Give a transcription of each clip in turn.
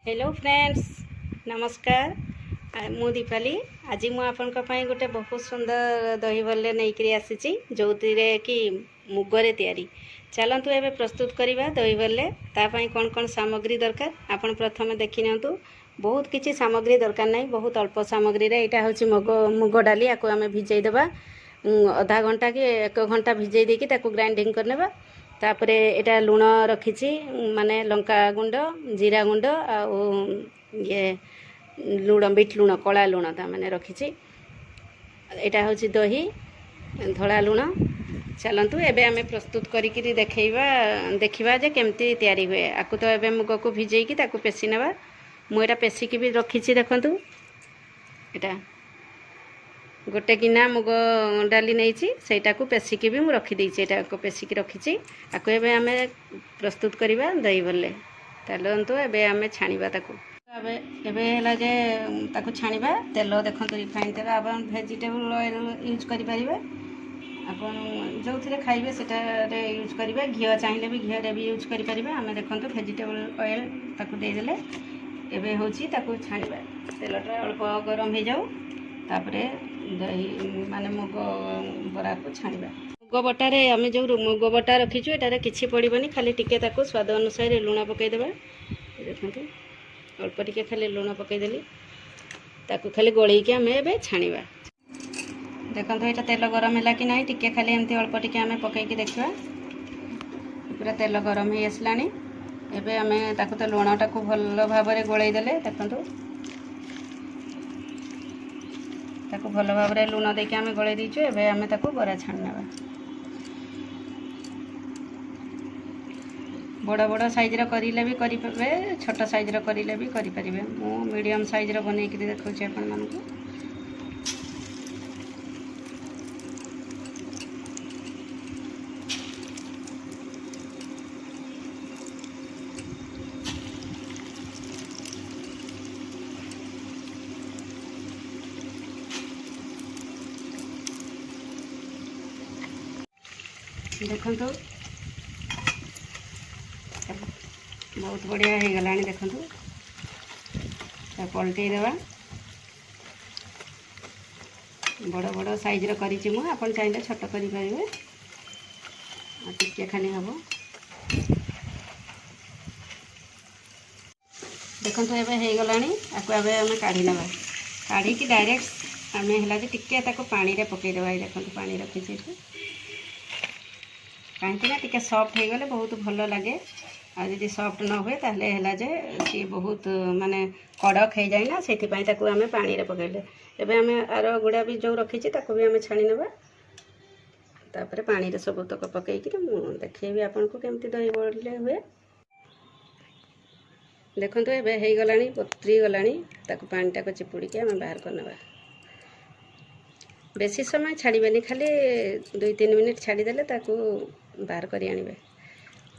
Hello friends नमस्कार मु दीपाली आज मु आपनका पई गोटे बहुत सुंदर दही बल्ले नहीं आसी जो कि मुगरे तैयारी चलतु एबे प्रस्तुत करवा दही बल्ले तापाई कौन कौन सामग्री दरकार आपण प्रथम देखि नियंतु। बहुत किछि सामग्री दरकार नहीं, बहुत अल्प सामग्री रे एटा होछि मुग डाली आको आमे भिजै देबा आधा घंटा कि 1 घंटा भिजै देकी ताको ग्राइंडिंग करनेबा। तापरे एटा लुण रखी माने लंका गुंड जीरा गुंड ये लुण बीट लुण कला लुण ता माने रखी एटा होछि दही धला लुण। चलतु एबे आमे प्रस्तुत करिकरी देखिबा जे केमती तैयारी हुए। आकु तो एबे मुग को भिजै की ताको पेसी नेबा। मु एटा पेसी की भी रखी देखंतु एटा गोटे गिना मुग डाली नहीं सेटा को पेसिकी भी रखी देछि। एटा को पेसिकी रखी आको एबे आमे प्रस्तुत करवा दही बल्ले। चलतु एबे आमे छाणीबा ताको एबे हला जे ताको छाणीबा। तेल देखंतु रिफाइन तेल आपण वेजिटेबल ऑयल यूज करि परिबे। आपण जो थिरे खाइबे सेटा रे यूज करिबे। घिया चाहिए भी घिया रे भी यूज करि परिबे। आमे देखंतु वेजिटेबल ऑयल ताको दे देले एबे होछि ताको छाणीबा। तेलटा अल्प गरम हो जाऊ तापरे दही माने मुग बरा को छाणीबा। मुग बटारे आमे जो मुग बटा रखीछु एटारे किछि पड़िबनी, खाली टिके ताको स्वाद अनुसार लुण पकई देबा। देखंतु अल्प टिके खाली लुण पकई देली ताको खाली गळई के आमे एबे छाणीबा। देखंतु एटा तेल गरम हैला कि नाही, टिके खाली एमती अल्प टिके आमे पकई के देखबा। पूरा तेल गरम हे आसलानी। एबे आमे ताको तो लुणटा को भल भाबरे गळई देले। देखंतु ताको भल भाबरे लुण देके आमे गळई दीचु। एबे आमे ताको बरा छाण नेबा। बड़ बड़ साइज रो करिले भी करि परबे, छोट साइज रो करिले भी करि परिबे। मु मीडियम साइज रो बनै कि देखौछि आपन मानको। देखंतु बहुत बढ़िया हो गलानी। देखंतु पलटै देवा। बड़ बड़ साइज रो करिछि मु, आपन चाहिले छोट करि परिबे। आ टिके खाली हबो। देखंतु एबे हे गलानी। आको एबे हम काढी नेबा। काढी की डायरेक्ट आमे हला जे टिके ताको पानी रे पकई देबा। देखंतु पानी रखिछि एठी कहीं ना टिके सॉफ्ट हो गले बहुत भल लगे। आ जदि सॉफ्ट न हुए ताहले हला जे सी बहुत माने कड़क हो जाए ना, सेति पई ताको आमे पानी रे पकैले। एबे आमे आरो गुडा भी जो रखिछि ताको भी आमे छाणी नेबा। तापरे पानी रे सब तक पकई कि मु देखैबी आपन को केमती दही बल्ले हुए। देखंतु एबे हे गलानी, पत्री गलानी। ताको पानी टाको चिपुडी के आमे बाहर करनेबा। बेसी समय छाड़बेनी, खाली 2-3 मिनिट छाड़ी देले ताको बाहर करी आनिबे।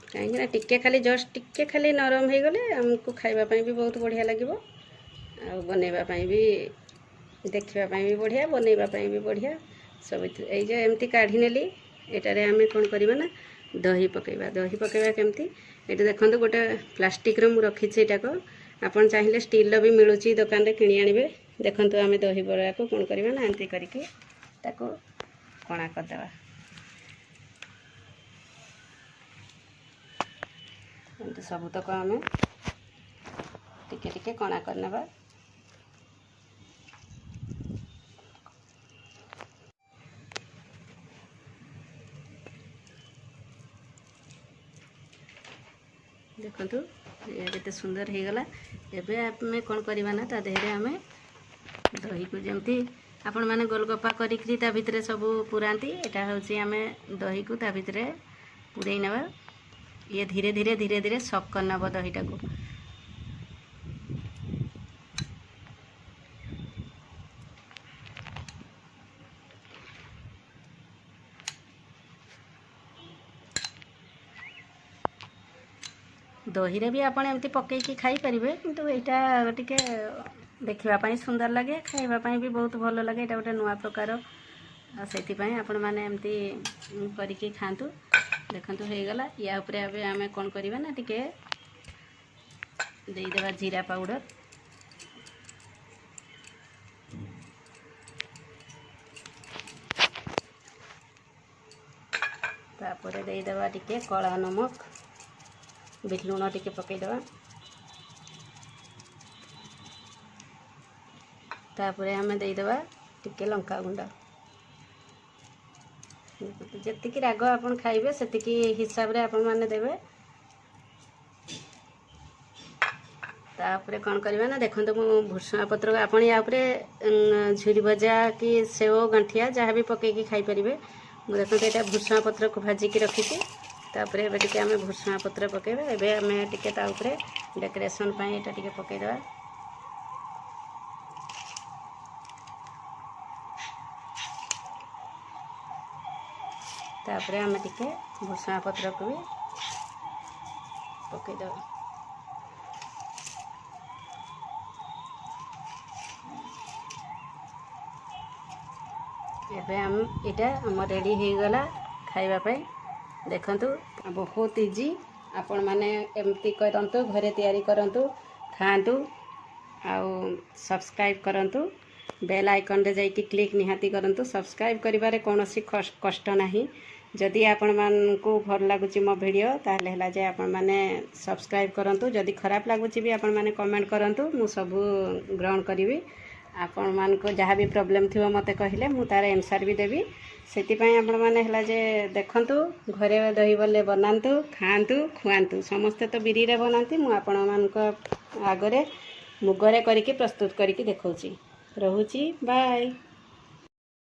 कहीं टिके खाली जस्ट टिके खाली नरम हो गले हमको खाइबा पई भी बहुत बढ़िया लागिबो। आ बनेबा पई भी देखिबा पई भी बढ़िया, बनेबा पई भी बढ़िया। सब ए जे एमती काढी नेली। एटारे आमे कोन करबा ना दही पकेबा। दही पकेबा केमती एटा देखंतु गोटे प्लास्टिक रो मु रखी छै। एटा को आपन चाहिले स्टील रो भी मिलुची दुकान रे किनी आनिबे। देखंतु आमे दही बरा को कोन करबा ना एमती करिके ताको कणा कर देबा। एमती सब तक आमे टिके टिके कणा कर नेबा। देखंतु ये केते सुंदर हे गला। एबे आमे कोन करबा ना ता देहरे आमे दही को जेमती आपण माने गोलगप्पा करिकरी ता भितरे सब पुरांती। एटा होची आमे दही को ता भितरे पुरई नेबा। ये धीरे धीरे धीरे धीरे सक कर नेबा दहीटा को। दही रे भी आपण एमती पकई की खाई परिबे, किंतु एटा टिके देखिबा पई सुंदर लगे, खाइबा पई भी बहुत भलो लगे। एटा गोटे नुआ प्रकार सेति पई आपण माने एमती करिकी खांतु। देखंतु हो गला। या ऊपर आमे कोन करबा ना टिके ଦେଇଦେବା ଜିରା ପାଉଡ଼ର, ତାପରେ ଦେଇଦେବା ଟିକେ କଳା ନମକ, ବିଟ ଲୁଣ ଟିକେ ପକେଇଦେବା, तापरे आमे देदेबा टिके लंका गुंड, जेतिकी राग आपन खाइबे सेतिकी हिसाब रे आपन माने देबे। तापरे कौन करबा ना देखो मु भुसुंगा पत्र आपन या उपरे झुरी भजा कि सेव गंठिया जहाँ भी पकईकी खाई परिबे। मु देखो एटा भुसुंगा पत्र को भाजी की रखी। तापरे एबे टिके आमे भुसुंगा पत्र पकेबे। एबे आमे टिके ता उपरे डेकोरेशन पई एटा टिके पकई देबा। तापरे आमे टिके भुसुंगा पत्र को भी पकई देबा। एबे हम इटा हम रेडी हो गला खाइबा पे। देखंतु बहुत इजी, आपण माने एमती करंतु, घरे तैयारी करंतु, खांतु आउ सब्सक्राइब करंतु। बेल आइकन रे जाई क्लिक निहाती करंतु। सब्सक्राइब करिबारे कोनोसी कष्ट नाही। जदि आपण मान को भल लागुची मो वीडियो ताले हला जे आपण माने सब्सक्राइब करंतु। जदि खराब लागुची भी आपण माने कमेंट करंतु, मु सब ग्रहण करिवि। आपण मान को जहाँ भी प्रॉब्लम थिवो मते कहिले मु तार आंसर भी देबी। सेति पई आपण माने हला जे देखंतु घरे दही बल्ले बनांतु, खांतु, खुआंतु। समस्त तो बिरी रे बनांती, मु आपण मान को आगरे मुगरे करिके प्रस्तुत करिके देखौची। रहूची, बाय।